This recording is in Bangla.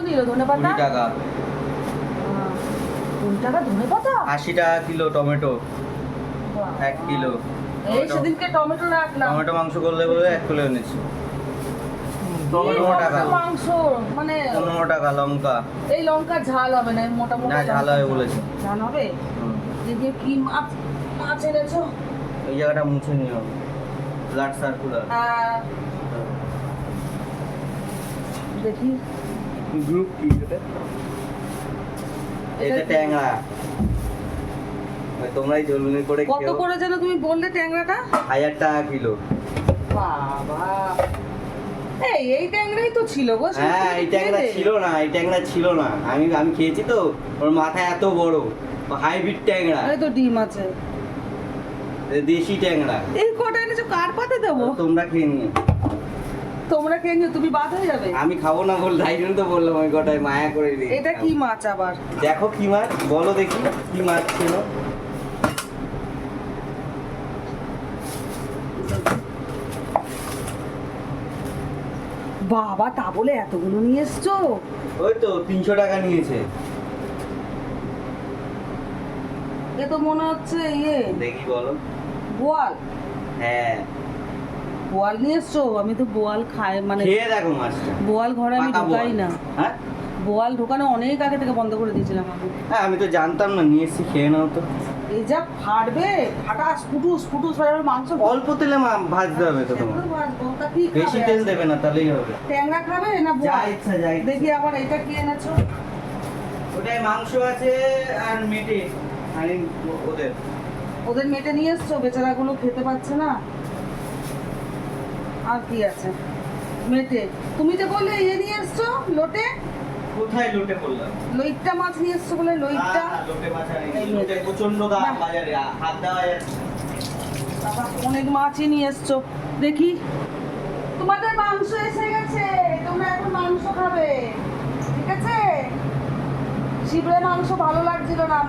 দিল ধনেপাতা 20 টাকা। 20 টাকা ধনেপাতা 80 টাকা কিলো টমেটো, 1 কিলো। এই সেদিনকে টমেটো রাখলাম। টমেটো মাংস করলে বলে 1 কিলো এনেছি। টমেটো টাকা মাংস মানে 15 টাকা। লঙ্কা, এই লঙ্কা ঝাল হবে না, মোটা মোটা না ঝাল হবে বলেছে। ঝাল হবে। দেখি কি মাছ মাছ এনেছো। এই জায়গাটা মুছে নিও, ব্লাড সার্কুলার। দেখি গ্রুপ কি এটা? এটা ট্যাংরা। তোমরাই ঝোলনি করে কত খেও। করে যেন তুমি বললে ট্যাংরাটা? 1000 টাকা কিলো। বাবা, এই ট্যাংরাই তো ছিল গো। হ্যাঁ, এই ট্যাংরা ছিল না, এই ট্যাংরা ছিল না। আমি খেয়েছি তো, ওর মাথা এত বড়, হাইব্রিড ট্যাংরা। এই তো ডিম আছে, দেশি ট্যাংরা। এই কটা এনেছো কার পাতে দেবো? তোমরা খেয়ে নিও। তোমরা খেয়ে নিও, তুমি বাদ হয়ে যাবে। আমি খাবো না বল, তাই জন্য তো বললাম ওই কটায় মায়া করে দিই। এটা কি মাছ আবার? দেখো কি মাছ, বলো দেখি কি মাছ ছিল। বাবা, তা বলে এতগুলো নিয়ে এসছো? ওই তো 300 টাকা নিয়েছে। এ তো মনে হচ্ছে ইয়ে দেখি বলো। বোয়াল। হ্যাঁ, বোয়াল নিয়ে এসছো? আমি তো বোয়াল খাই, মানে খেয়ে দেখো মাছটা। বোয়াল ঘরে আমি পাকা ঢোকাই বোয়াল। না। হ্যাঁ বোয়াল ঢোকানো অনেক আগে থেকে বন্ধ করে দিয়েছিলাম আমি। হ্যাঁ, আমি তো জানতাম না, নিয়ে এসেছি, খেয়ে নাও তো। এই যা ফাটবে, ফাটাস ফুটুস ফুটুস ফাটার মাংস। অল্প তেলে ভাজতে হবে তো তোমার, বেশি তেল দেবে না, তাহলেই হবে। ট্যাংরা খাবে না যা বোয়াল? ইচ্ছা, যা ইচ্ছা। দেখি আবার এটা কি এনেছো? ওটাই মাংস আছে আর মেটে, আর ওদের ওদের মেটে নিয়ে এসছো, বেচারাগুলো খেতে পাচ্ছে না। আর কি আছে মেটে? তুমি তো বললে ইয়ে নিয়ে এসছো, লোটে। কোথায় লুটে পড়লাম? লইট্টা মাছ নিয়ে এসছো বলে, লইট্টা। লোটে মাছ আর এই লোটে প্রচন্ড দাম বাহ। বাজারে, হাত দেওয়া যাচ্ছে না। বাবা, অনেক মাছই নিয়ে এসছো। দেখি, তোমাদের মাংস এসে গেছে, তোমরা এখন মাংস খাবে, ঠিক আছে? শিবরে মাংস ভালো লাগছিল না,